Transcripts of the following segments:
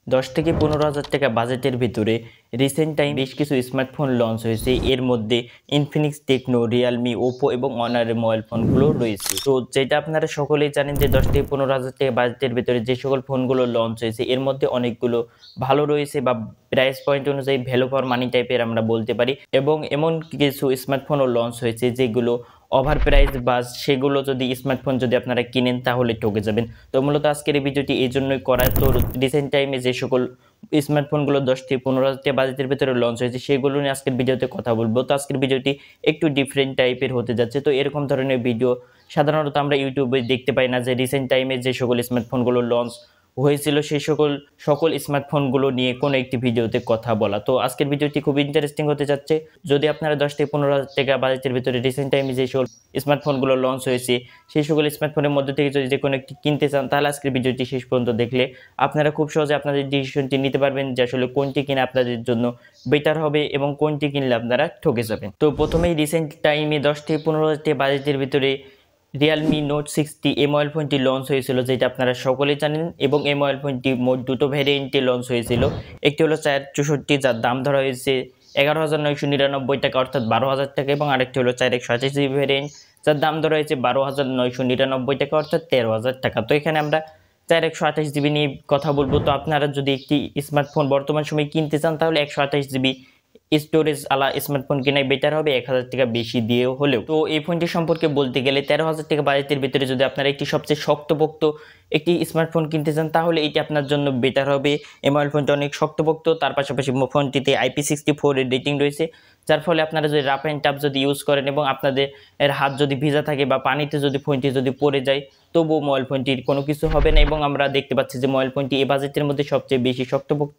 10 থেকে 15,000 টাকা বাজেটের ভিতরে রিসেন্ট টাইম বেশ কিছু স্মার্টফোন লঞ্চ হয়েছে। এর মধ্যে ইনফিনিক্স, টেকনো, রিয়েলমি, ওপো এবং অনারের মোবাইল ফোনগুলো রয়েছে। তো যেটা আপনারা সকলেই জানেন যে 10 থেকে 15,000 টাকা বাজেটের ভিতরে যে সকল ফোনগুলো লঞ্চ হয়েছে এর মধ্যে অনেকগুলো ভালো রয়েছে বা প্রাইস পয়েন্ট অনুযায়ী ভ্যালু ফর মানি টাইপের আমরা বলতে পারি, এবং এমন কিছু স্মার্টফোনও লঞ্চ হয়েছে যেগুলো ওভার প্রাইস বা সেগুলো যদি স্মার্টফোন যদি আপনারা কিনেন তাহলে ঠকে যাবেন। তো মূলত আজকের এই ভিডিওটি এই জন্যই করা। তো রিসেন্ট টাইমে যে সকল স্মার্টফোনগুলো 10 থেকে 15,000 টাকা বাজেটের ভিতরে লঞ্চ হয়েছে সেগুলো নিয়ে আজকের ভিডিওতে কথা বলবো। তো আজকের ভিডিওটি একটু ডিফারেন্ট টাইপের হতে যাচ্ছে। তো এরকম ধরনের ভিডিও সাধারণত আমরা ইউটিউবে দেখতে পাই না, যে রিসেন্ট টাইমে যে সকল স্মার্টফোনগুলো লঞ্চ হয়েছিল সেই সকল স্মার্টফোনগুলো নিয়ে কোনো একটি ভিডিওতে কথা বলা। তো আজকের ভিডিওটি খুব ইন্টারেস্টিং হতে যাচ্ছে। যদি আপনারা 10 থেকে 15,000 টাকা বাজেটের ভিতরে রিসেন্ট টাইমে যে সকল স্মার্টফোনগুলো লঞ্চ হয়েছে সেই সকল স্মার্টফোনের মধ্যে থেকে যদি যে কোনো একটি কিনতে চান তাহলে আজকের ভিডিওটি শেষ পর্যন্ত দেখলে আপনারা খুব সহজে আপনাদের ডিসিশনটি নিতে পারবেন যে আসলে কোনটি কিনে আপনাদের জন্য বেটার হবে এবং কোনটি কিনলে আপনারা ঠকে যাবেন। তো প্রথমেই রিসেন্ট টাইমে 10 থেকে 15,000 টাকা বাজেটের ভিতরে রিয়েলমি নোট 60 এই মোবাইল ফোনটি লঞ্চ হয়েছিল, যেটা আপনারা সকলেই জানেন, এবং এই মোবাইল ফোনটি মোট দুটো ভ্যারিয়েন্টে লঞ্চ হয়েছিল। একটি হলো 464, যার দাম ধরা হয়েছে 11,999 টাকা অর্থাৎ 12,000 টাকা, এবং আরেকটি হলো 4128 জিবি ভ্যারিয়েন্ট, যার দাম ধরা হয়েছে 12,999 টাকা অর্থাৎ 13,000 টাকা। তো এখানে আমরা 4128 জিবি নিয়ে কথা বলবো। তো আপনারা যদি একটি স্মার্টফোন বর্তমান সময়ে কিনতে চান তাহলে 128 জিবি স্টোরেজ আলা স্মার্টফোন কেনাই বেটার হবে 1,000 টাকা বেশি দিয়েও হলেও। তো এই ফোনটি সম্পর্কে বলতে গেলে 13,000 টাকা বাজেটের ভিতরে যদি আপনারা একটি সবচেয়ে শক্তপোক্ত একটি স্মার্টফোন কিনতে চান তাহলে এটি আপনার জন্য বেটার হবে। এই মোবাইল ফোনটি অনেক শক্তপোক্ত, তার পাশাপাশি ফোনটিতে IP64 এর রেটিং রয়েছে, যার ফলে আপনারা যদি রাফ অ্যান্ড টাফ যদি ইউজ করেন এবং আপনাদের হাত যদি ভিজা থাকে বা পানিতে যদি ফোনটি যদি পড়ে যায় তবুও মোবাইল ফোনটির কোনো কিছু হবে না। এবং আমরা দেখতে পাচ্ছি যে মোবাইল ফোনটি এই বাজেটের মধ্যে সবচেয়ে বেশি শক্তপোক্ত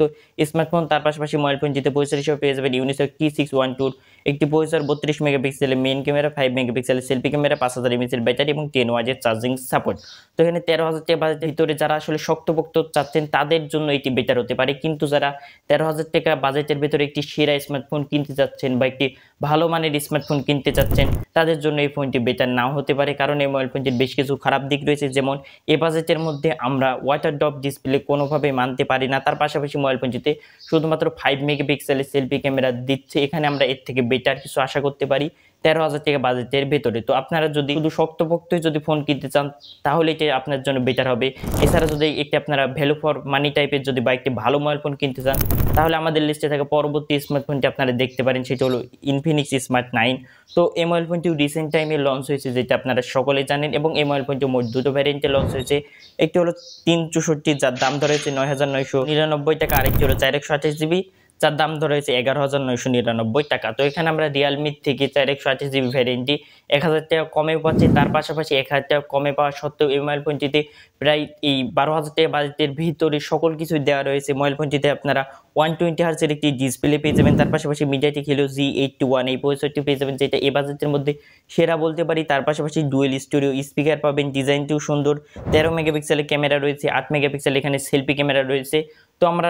স্মার্টফোন। তার পাশাপাশি মোবাইল ফোনটিতে প্রসেসর হিসেবে পেয়ে যাবেন ইউনিসক T612 একটি প্রসেসর, 32 মেগাপিক্সেলের মেইন ক্যামেরা, 5 মেগাপিক্সেলের সেলফি ক্যামেরা, 5000 mAh ব্যাটারি এবং 10 ওয়াটের চার্জিং সাপোর্ট। তো এখানে 13,000 টাকা বাজেটের ভিতরে যারা আসলে শক্তপোক্ত চাচ্ছেন তাদের জন্য এটি বেটার হতে পারে, কিন্তু যারা 13,000 টাকা বাজেটের ভিতরে একটি সেরা স্মার্টফোন কিনতে চাচ্ছেন বা একটি ভালো মানের স্মার্টফোন কিনতে চাচ্ছেন তাদের জন্য এই ফোনটি বেটার নাও হতে পারে, কারণ এই মোবাইল ফোনটির বেশ কিছু খারাপ দিক রয়েছে। যেমন এই বাজেটের মধ্যে আমরা ওয়াটার ড্রপ ডিসপ্লে কোনোভাবে মানতে পারি না। তার পাশাপাশি মোবাইল ফোনটিতে শুধুমাত্র 5 মেগাপিক্সেলের সেলফি ক্যামেরা দিচ্ছে, এখানে আমরা এর থেকে বেটার কিছু আশা করতে পারি 13,000 টাকা বাজেটের ভেতরে। তো আপনারা যদি শুধু শক্তপোক্তই যদি ফোন কিনতে চান তাহলে এটি আপনার জন্য বেটার হবে। এছাড়া যদি একটি আপনারা ভ্যালু ফর মানি টাইপের যদি বা একটি ভালো মোবাইল ফোন কিনতে চান তাহলে আমাদের লিস্টে থাকা পরবর্তী স্মার্টফোনটি আপনারা দেখতে পারেন, সেটা হলো ইনফিনিক্স স্মার্ট 9। তো এই মোবাইল ফোনটিও রিসেন্ট টাইমে লঞ্চ হয়েছে, যেটা আপনারা সকলেই জানেন, এবং এই মোবাইল ফোনটি মোট দুটো ভ্যারিয়েন্টে লঞ্চ হয়েছে। একটি হলো 364, যার দাম ধরা হয়েছে 9,999 টাকা, আরেকটি হলো 4128 জিবি, যার দাম ধরা হয়েছে 11,999 টাকা। তো এখানে আমরা রিয়েলমি থেকে 4128 জিবি ভ্যারিয়েন্টটি 1,000 টাকা কমে পাচ্ছি। তার পাশাপাশি 1,000 টাকা কমে পাওয়া সত্ত্বেও এই মোবাইল ফোনটিতে প্রায় এই 12,000 টাকা বাজেটের ভিতরে সকল কিছুই দেওয়া রয়েছে। মোবাইল ফোনটিতে আপনারা 120 হার্জের একটি ডিসপ্লে পেয়ে যাবেন, তার পাশাপাশি মিডিয়াটেক হিলিও G81 এই প্রসেসরটি পেয়ে যাবেন, যেটা এই বাজেটের মধ্যে সেরা বলতে পারি। তার পাশাপাশি ডুয়েল স্টুডিও স্পিকার পাবেন, ডিজাইনটিও সুন্দর, 13 মেগাপিক্সেলের ক্যামেরা রয়েছে, 8 মেগাপিক্সেল এখানে সেলফি ক্যামেরা রয়েছে। তো আমরা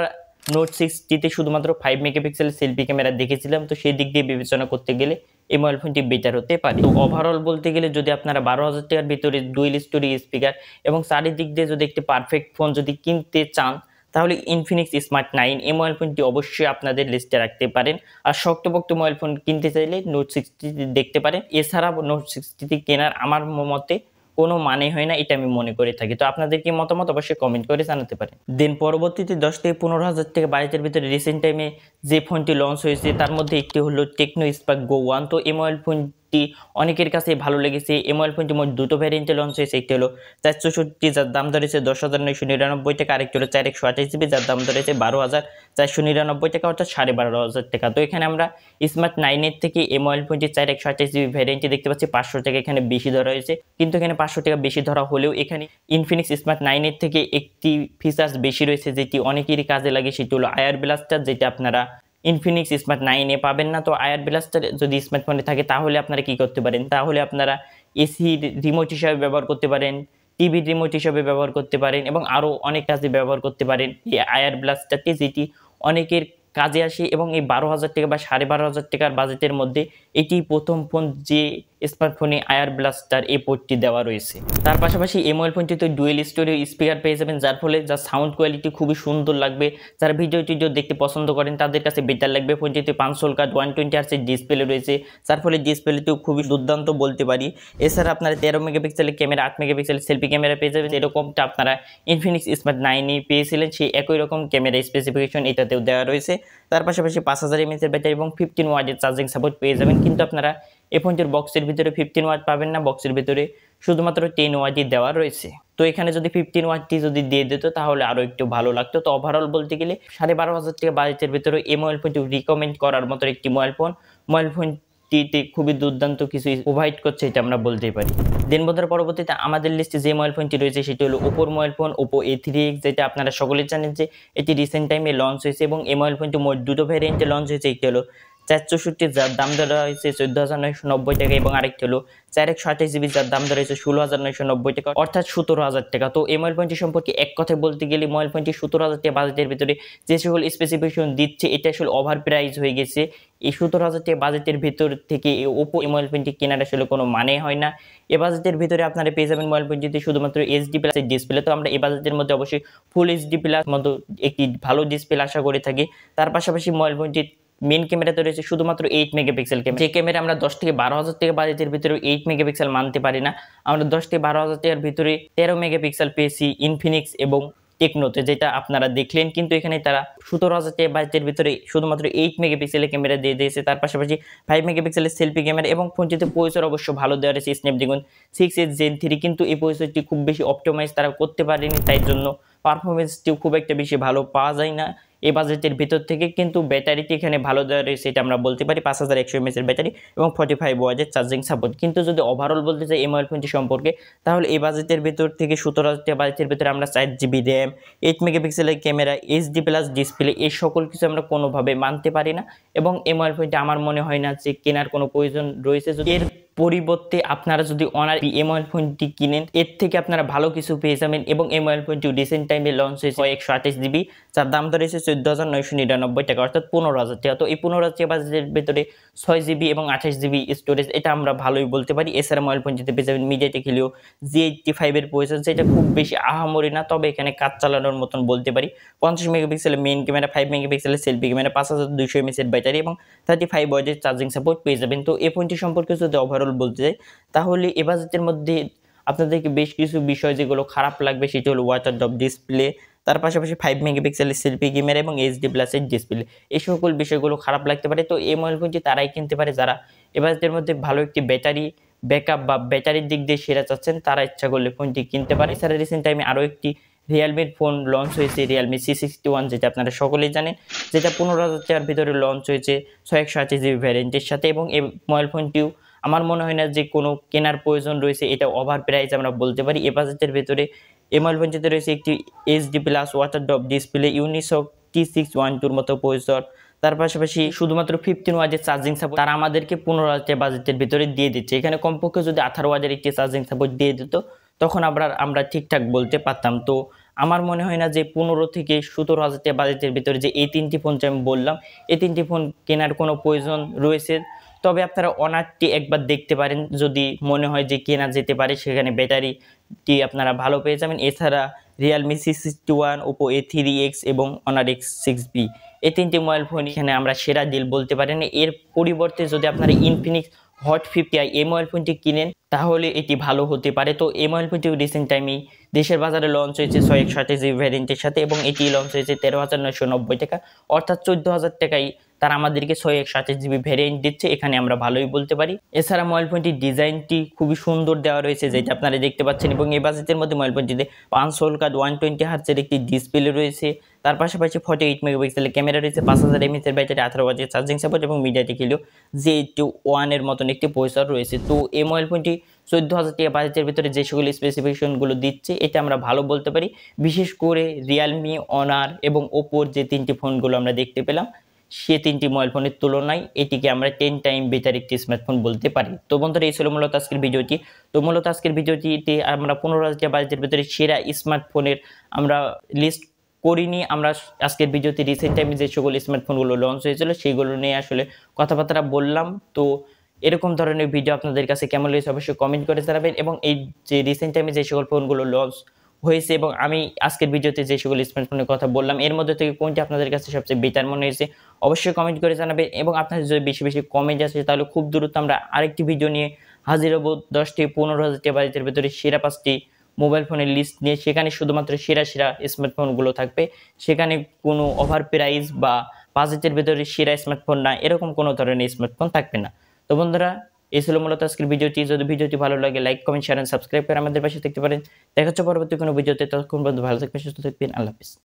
নোট 60তে শুধুমাত্র 5 মেগাপিক্সেলের সেলফি ক্যামেরা দেখেছিলাম, তো সেই দিক দিয়ে বিবেচনা করতে গেলে এই মোবাইল ফোনটি বেটার হতে পারে। তো ওভারঅল বলতে গেলে যদি আপনারা 12,000 টাকার ভিতরে ডুয়েল স্টুডিও স্পিকার এবং চারিদিক দিয়ে যদি একটি পারফেক্ট ফোন যদি কিনতে চান তাহলে ইনফিনিক্স স্মার্ট 9 এই মোবাইল ফোনটি অবশ্যই আপনাদের লিস্টে রাখতে পারেন। আর শক্তপোক্ত মোবাইল ফোন কিনতে চাইলে নোট 60 দেখতে পারেন। এছাড়া নোট 60 কেনার আমার মতে কোনো মানে হয় না, এটা আমি মনে করে থাকি। তো আপনাদের কি মতামত অবশ্যই কমেন্ট করে জানাতে পারেন। দেন পরবর্তীতে 10 থেকে 15,000 টাকা বাজেটের ভিতরে রিসেন্ট টাইমে যে ফোনটি লঞ্চ হয়েছে তার মধ্যে একটি হলো টেকনো স্পার্ক গো 1। তো এই মোবাইল ফোনটি অনেকের কাছে ভালো লেগেছে। এই মোবাইল ফোনটি মোট দুটো ভ্যারিয়েন্টে লঞ্চ হয়েছে, একটি হলো 464, যার দাম ধরেছে 10,999 টাকা, আরেকটি হলো 4128 জিবি, যার দাম ধরেছে 12,499 টাকা অর্থাৎ 12,500 টাকা। তো এখানে আমরা স্মার্ট 9-এর থেকে এই মোবাইল ফোনটি 4128 জিবি ভ্যারিয়েন্টটি দেখতে পাচ্ছি 500 টাকা এখানে বেশি ধরা হয়েছে, কিন্তু এখানে 500 টাকা বেশি ধরা হলেও এখানে ইনফিনিক্স স্মার্ট 9-এর থেকে একটি ফিচার্স বেশি রয়েছে যেটি অনেকেরই কাজে লাগে, সেটি হলো আয়ার ব্লাস্টার, যেটা আপনারা ইনফিনিক্স স্মার্ট 9-এ পাবেন না। তো আয়ার ব্লাস্টার যদি স্মার্টফোনে থাকে তাহলে আপনারা কি করতে পারেন, তাহলে আপনারা এসি রিমোট হিসাবে ব্যবহার করতে পারেন, টিভি রিমোট হিসাবে ব্যবহার করতে পারেন এবং আরও অনেক কাজে ব্যবহার করতে পারেন এই আয়ার ব্লাস্টারটি, যেটি অনেকের কাজে আসে। এবং এই 12,000 টাকা বা 12,500 টাকার বাজেটের মধ্যে এটি প্রথম ফোন যে স্মার্টফোনে আয়ার ব্লাস্টার এই পোর্টটি দেওয়া রয়েছে। তার পাশাপাশি এই মোবাইল ফোনটিতে ডুয়েল স্টোরিও স্পিকার পেয়ে যাবেন, যার ফলে যা সাউন্ড কোয়ালিটি খুবই সুন্দর লাগবে। যারা ভিডিও টিডিও দেখতে পছন্দ করেন তাদের কাছে বেটার লাগবে। ফোনটিতে 500 কাট 120 হার্টজের ডিসপ্লে রয়েছে, যার ফলে ডিসপ্লেটিও খুবই দুর্দান্ত বলতে পারি। এছাড়া আপনারা 13 মেগাপিক্সেলের ক্যামেরা, 8 মেগাপিক্সেলের সেলফি ক্যামেরা পেয়ে যাবেন। এরকমটা আপনারা ইনফিনিক্স স্মার্ট 9 পেয়েছিলেন, সেই একই রকম ক্যামেরা স্পেসিফিকেশন এটাতেও দেওয়া রয়েছে। তার পাশাপাশি 5000 mAh ব্যাটারি এবং 15 ওয়াটের চার্জিং সাপোর্ট পেয়ে যাবেন। কিন্তু আপনারা এই ফোনটির বক্সের ভিতরে 15 ওয়াট পাবেন না, বক্সের ভিতরে শুধুমাত্র 10 ওয়াটই দেওয়া রয়েছে। তো এখানে যদি 15 ওয়াটটি যদি দিয়ে দিত তাহলে আরও একটু ভালো লাগতো। তো ওভারঅল বলতে গেলে 12,500 টাকা বাজেটের ভিতরে এই মোবাইল ফোনটি রিকমেন্ড করার মতো একটি মোবাইল ফোন। মোবাইল ফোনটিতে খুবই দুর্দান্ত কিছু প্রোভাইড করছে, এটা আমরা বলতেই পারি। দেন বন্ধুরা, পরবর্তীতে আমাদের লিস্টে যে মোবাইল ফোনটি রয়েছে সেটি হলো ওপোর মোবাইল ফোন Oppo A3X, যেটা আপনারা সকলেই জানেন যে এটি রিসেন্ট টাইমে লঞ্চ হয়েছে এবং এই মোবাইল ফোনটি মোট দুটো ভ্যারিয়েন্টে লঞ্চ হয়েছে। একটি হলো 464, যার দাম ধরা হয়েছে 14,990 টাকা, এবং আরেকটি হলো 4128 জিবি, যার দাম ধরা হয়েছে 16,990 টাকা, অর্থাৎ 17,000 টাকা। তো এই মোবাইল ফোনটি সম্পর্কে এক কথায় বলতে গেলে মোবাইল ফোনটি 17,000 টাকা বাজেটের ভিতরে যে সকল স্পেসিফিকেশন দিচ্ছে এটা আসলে ওভার প্রাইস হয়ে গেছে। এই 17,000 টাকা বাজেটের ভিতর থেকে এই ওপো এই মোবাইল ফোনটি কেনার আসলে কোনো মানে হয় না। এ বাজেটের ভিতরে আপনারা পেয়ে যাবেন মোবাইল ফোনটিতে শুধুমাত্র এইচডি প্লাস ডিসপ্লে। তো আমরা এই বাজেটের মধ্যে অবশ্যই ফুল এইচডি প্লাস মতো একটি ভালো ডিসপ্লে আশা করে থাকি। তার পাশাপাশি মোবাইল ফোনটির মেন ক্যামেরাতে রয়েছে শুধুমাত্র 8 মেগাপিক্সেল ক্যামেরা, যে ক্যামেরা আমরা 10 থেকে 12,000 টাকা বাজেটের ভিতরে 8 মেগাপিক্সেল মানতে পারি না। আমরা 10 থেকে 12,000 টাকার ভিতরে 13 মেগাপিক্সেল পেয়েছি ইনফিনিক্স এবং টেকনোতে, যেটা আপনারা দেখলেন। কিন্তু এখানে তারা 17,000 টাকা বাজেটের ভিতরে শুধুমাত্র 8 মেগাপিক্সেলের ক্যামেরা দিয়ে দিয়েছে। তার পাশাপাশি 5 মেগাপিক্সেলের সেলফি ক্যামেরা এবং ফোনটিতে প্রসেসর অবশ্য ভালো দেওয়া রয়েছে স্ন্যাপড্রাগন 6H Gen 3, কিন্তু এই প্রসেসরটি খুব বেশি অপটিমাইজ তারা করতে পারেনি, তাই জন্য পারফরমেন্সটিও খুব একটা বেশি ভালো পাওয়া যায় না এই বাজেটের ভিতর থেকে। কিন্তু ব্যাটারিটি এখানে ভালো দেওয়া রয়েছে, এটা আমরা বলতে পারি। 5100 mAh ব্যাটারি এবং 45 ওয়াটের চার্জিং সাপোর্ট। কিন্তু যদি ওভারঅল বলতে চাই এই মোবাইল ফোনটি সম্পর্কে, তাহলে এই বাজেটের ভিতর থেকে 17,000 টাকা বাজেটের ভিতরে আমরা 4 জিবি র্যাম, 8 মেগাপিক্সেলের ক্যামেরা, এইচডি প্লাস ডিসপ্লে এই সকল কিছু আমরা কোনোভাবে মানতে পারি না, এবং এই মোবাইল ফোনটি আমার মনে হয় না যে কেনার কোনো প্রয়োজন রয়েছে। যদি এর পরিবর্তে আপনারা যদি অনার এই মোবাইল ফোনটি কিনেন, এর থেকে আপনারা ভালো কিছু পেয়ে যাবেন। এবং এই মোবাইল ফোনটি রিসেন্ট টাইমে লঞ্চ হয়েছে 128 জিবি, যার দাম ধরেছে 14,999 টাকা, অর্থাৎ 15,000 টাকা। তো এই 15,000 টাকা বাজেটের ভেতরে 6 জিবি এবং 28 জিবি স্টোরেজ, এটা আমরা ভালোই বলতে পারি। এছাড়া মোবাইল ফোনটিতে পেয়ে যাবেন MediaTek Helio G85 এর প্রসেসর, যেটা খুব বেশি আহামরি না, তবে এখানে কাজ চালানোর মতন বলতে পারি। 50 মেগাপিক্সেলের মেইন ক্যামেরা, 5 মেগাপিক্সেলের সেলফি ক্যামেরা, 5200 mAh ব্যাটারি এবং 35 ওয়াটের চার্জিং সাপোর্ট পেয়ে যাবেন। তো এই ফোনটি সম্পর্কে যদি ওভারঅল বলতে চাই, তাহলে এ বাজেটের মধ্যে আপনাদেরকে বেশ কিছু বিষয় যেগুলো খারাপ লাগবে সেটি হলো ওয়াটার ড্রপ ডিসপ্লে, তার পাশাপাশি 5 মেগাপিক্সেলের সেলফি ক্যামেরা এবং এইচডি প্লাসের ডিসপ্লে, এই সকল বিষয়গুলো খারাপ লাগতে পারে। তো এই মোবাইল ফোনটি তারাই কিনতে পারে যারা এ বাজেটের মধ্যে ভালো একটি ব্যাটারি ব্যাকআপ বা ব্যাটারির দিক দিয়ে সেরা চাচ্ছেন, তারা ইচ্ছা করলে ফোনটি কিনতে পারে। এছাড়া রিসেন্ট টাইমে আরও একটি রিয়েলমির ফোন লঞ্চ হয়েছে, রিয়েলমি C61, যেটা আপনারা সকলেই জানেন, যেটা 15,000 টাকার ভিতরে লঞ্চ হয়েছে 6128 জিবি ভ্যারিয়েন্টের সাথে। এবং এই মোবাইল ফোনটিও আমার মনে হয় না যে কোনো কেনার প্রয়োজন রয়েছে, এটা ওভার প্রাইস আমরা বলতে পারি। এ বাজেটের ভেতরে এই মোবাইল ফোনটিতে রয়েছে একটি HD plus water drop display, Unisoc T612 মতো প্রসেসর, তার পাশাপাশি শুধুমাত্র 15 ওয়াটের চার্জিং সাপোর্ট তারা আমাদেরকে 15,000 টাকা বাজেটের ভিতরে দিয়ে দিচ্ছে। এখানে কমপক্ষে যদি 18 ওয়াটের একটি চার্জিং সাপোর্ট দিয়ে দিত তখন আমরা ঠিকঠাক বলতে পারতাম। তো আমার মনে হয় না যে 15 থেকে 17,000 টাকা বাজেটের ভিতরে যে এই তিনটি ফোন যে আমি বললাম, এই তিনটি ফোন কেনার কোনো প্রয়োজন রয়েছে। তবে আপনারা অনারটি একবার দেখতে পারেন, যদি মনে হয় যে কেনা যেতে পারে, সেখানে ব্যাটারিটি আপনারা ভালো পেয়ে যাবেন। এছাড়া রিয়েলমি C61, Oppo A3X এবং Honor X6B এই তিনটি মোবাইল ফোন এখানে আমরা সেরা ডিল বলতে পারেন। এর পরিবর্তে যদি আপনারা ইনফিনিক্স হট 50i এই মোবাইল ফোনটি কিনেন তাহলে এটি ভালো হতে পারে। তো এই মোবাইল ফোনটি রিসেন্ট টাইমেই দেশের বাজারে লঞ্চ হয়েছে 6128 জিবি ভ্যারিয়েন্টের সাথে, এবং এটি লঞ্চ হয়েছে 13,990 টাকা, অর্থাৎ 14,000 টাকায় তারা আমাদেরকে 6128 জিবি ভ্যারিয়েন্ট দিচ্ছে, এখানে আমরা ভালোই বলতে পারি। এছাড়া মোবাইল ফোনটির ডিজাইনটি খুবই সুন্দর দেওয়া রয়েছে, যেটা আপনারা দেখতে পাচ্ছেন, এবং এই বাজেটের মধ্যে মোবাইল ফোনটিতে 500 কাট 120 হার্টজের একটি ডিসপ্লে রয়েছে। তার পাশাপাশি 48 মেগাপিক্সেলের ক্যামেরা রয়েছে, 5000 mAh ব্যাটারি, 18 ওয়াটের চার্জিং সাপোর্ট এবং MediaTek Helio G81 এর মতন একটি প্রসেসর রয়েছে। তো এই মোবাইল ফোনটি 14,000 টাকা বাজেটের ভিতরে যে সকল স্পেসিফিকেশনগুলো দিচ্ছে এটা আমরা ভালো বলতে পারি। বিশেষ করে রিয়েলমি, অনার এবং ওপোর যে তিনটি ফোনগুলো আমরা দেখতে পেলাম, সে তিনটি মোবাইল ফোনের তুলনায় এটিকে আমরা 10 টাইম বেটার একটি স্মার্টফোন বলতে পারি। তো বন্ধুরা, এই ছিল মূলত আজকের ভিডিওটি। তো মূলত আজকের ভিডিওটিতে আমরা 15,000 টাকা বাজেটের ভিতরে সেরা স্মার্টফোনের আমরা লিস্ট করিনি। আমরা আজকের ভিডিওতে রিসেন্ট টাইমে যে সকল স্মার্টফোনগুলো লঞ্চ হয়েছিল সেইগুলো নিয়ে আসলে কথাবার্তা বললাম। তো এরকম ধরনের ভিডিও আপনাদের কাছে কেমন লেগেছে অবশ্যই কমেন্ট করে জানাবেন। এবং এই যে রিসেন্ট টাইমে যে সকল ফোনগুলো লঞ্চ হয়েছে এবং আমি আজকের ভিডিওতে যে সকল স্মার্টফোনের কথা বললাম এর মধ্যে থেকে কোনটি আপনাদের কাছে সবচেয়ে বেটার মনে হয়েছে অবশ্যই কমেন্ট করে জানাবেন। এবং আপনাদের যদি বেশি বেশি কমেন্ট আসে তাহলে খুব দ্রুত আমরা আরেকটি ভিডিও নিয়ে হাজির হব 10 থেকে 15,000 টাকা বাজেটের ভেতরে সেরা 5টি মোবাইল ফোনের লিস্ট নিয়ে। সেখানে শুধুমাত্র সেরা সেরা স্মার্টফোনগুলো থাকবে, সেখানে কোনো ওভার প্রাইস বা বাজেটের ভেতরে সেরা স্মার্টফোন না এরকম কোনো ধরনের স্মার্টফোন থাকবে না। তো বন্ধুরা, এই ছিল মূলত আজকের ভিডিওটি। যদি ভিডিওটি ভালো লাগে like comment share and subscribe করে আমাদের পাশে থাকতে পারেন। দেখা হচ্ছে পরবর্তী কোনো ভিডিওতে। ততক্ষণ পর্যন্ত ভালো থাকবেন, সুস্থ থাকবেন। আল্লাহ হাফেজ।